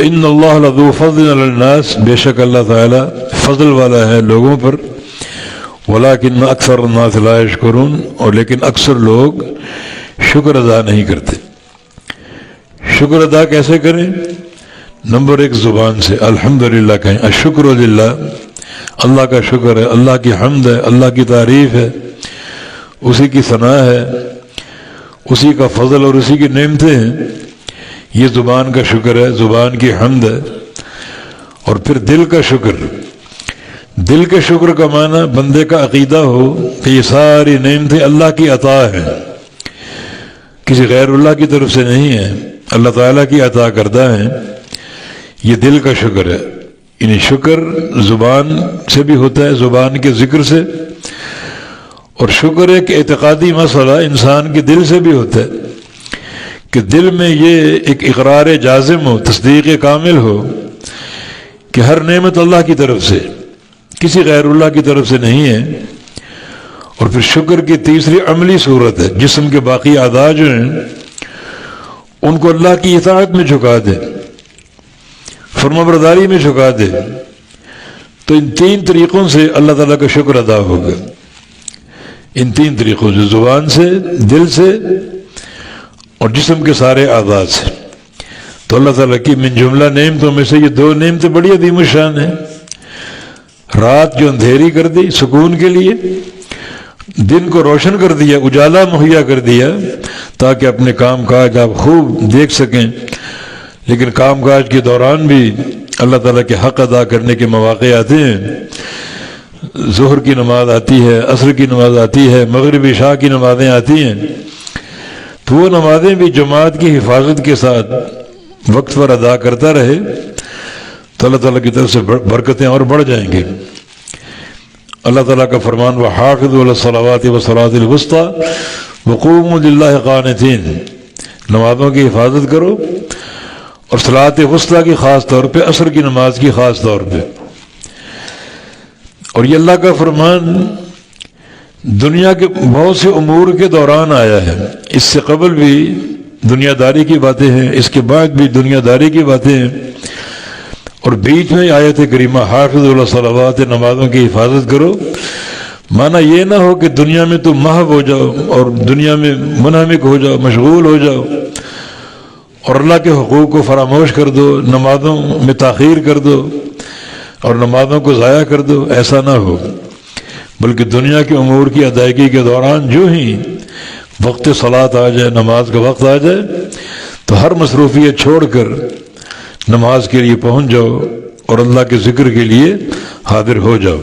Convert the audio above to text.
ان اللہ لذو فضل علی الناس، بے شک اللہ تعالیٰ فضل والا ہے لوگوں پر، ولکن اکثر الناس لا یشکرون، اور لیکن اکثر لوگ شکر ادا نہیں کرتے۔ شکر ادا کیسے کریں؟ نمبر ایک، زبان سے الحمدللہ کہیں، الشکر للہ، اللہ کا شکر ہے، اللہ کی حمد ہے، اللہ کی تعریف ہے، اسی کی ثنا ہے، اسی کا فضل اور اسی کی نعمتیں ہیں، یہ زبان کا شکر ہے، زبان کی حمد ہے۔ اور پھر دل کا شکر، دل کے شکر کا معنی بندے کا عقیدہ ہو کہ یہ ساری نعمتیں اللہ کی عطا ہیں، کسی غیر اللہ کی طرف سے نہیں ہے، اللہ تعالیٰ کی عطا کردہ ہیں، یہ دل کا شکر ہے۔ یعنی شکر زبان سے بھی ہوتا ہے، زبان کے ذکر سے، اور شکر ایک اعتقادی مسئلہ انسان کے دل سے بھی ہوتا ہے کہ دل میں یہ ایک اقرار جازم ہو، تصدیق کامل ہو کہ ہر نعمت اللہ کی طرف سے، کسی غیر اللہ کی طرف سے نہیں ہے۔ اور پھر شکر کی تیسری عملی صورت ہے، جسم کے باقی اعضاء جو ہیں ان کو اللہ کی اطاعت میں جھکا دے، فرمانبرداری میں جھکا دے۔ تو ان تین طریقوں سے اللہ تعالیٰ کا شکر ادا ہوگا، ان تین طریقوں سے، زبان سے، دل سے اور جسم کے سارے اعضاء سے۔ تو اللہ تعالیٰ کی من جملہ نعمتوں میں سے یہ دو نعمتیں بڑی عظیم الشان ہیں، رات جو اندھیری کر دی سکون کے لیے، دن کو روشن کر دیا، اجالا مہیا کر دیا تاکہ اپنے کام کاج آپ خوب دیکھ سکیں، لیکن کام کاج کے دوران بھی اللہ تعالیٰ کے حق ادا کرنے کے مواقع آتے ہیں۔ ظہر کی نماز آتی ہے، عصر کی نماز آتی ہے، مغرب عشاء کی نمازیں آتی ہیں، تو وہ نمازیں بھی جماعت کی حفاظت کے ساتھ وقت پر ادا کرتا رہے تو اللہ تعالیٰ کی طرف سے برکتیں اور بڑھ جائیں گی۔ اللہ تعالیٰ کا فرمان وَحَافِظُوا عَلَى الصَّلَوَاتِ وَالصَّلَاةِ الْوُسْطَىٰ وَقُومُوا لِلَّهِ قَانِتِينَ، نمازوں کی حفاظت کرو اور صلاۃ وسطیٰ کی خاص طور پہ، عصر کی نماز کی خاص طور پہ۔ اور یہ اللہ کا فرمان دنیا کے بہت سے امور کے دوران آیا ہے، اس سے قبل بھی دنیا داری کی باتیں ہیں، اس کے بعد بھی دنیا داری کی باتیں ہیں، اور بیچ میں آیت کریمہ حافظوا علی الصلوات، نمازوں کی حفاظت کرو۔ معنی یہ نہ ہو کہ دنیا میں تم محو ہو جاؤ اور دنیا میں منہمک ہو جاؤ، مشغول ہو جاؤ اور اللہ کے حقوق کو فراموش کر دو، نمازوں میں تاخیر کر دو اور نمازوں کو ضائع کر دو، ایسا نہ ہو، بلکہ دنیا کے امور کی ادائیگی کے دوران جو ہی وقت صلاۃ آ جائے، نماز کا وقت آ جائے، تو ہر مصروفیت چھوڑ کر نماز کے لیے پہنچ جاؤ اور اللہ کے ذکر کے لیے حاضر ہو جاؤ۔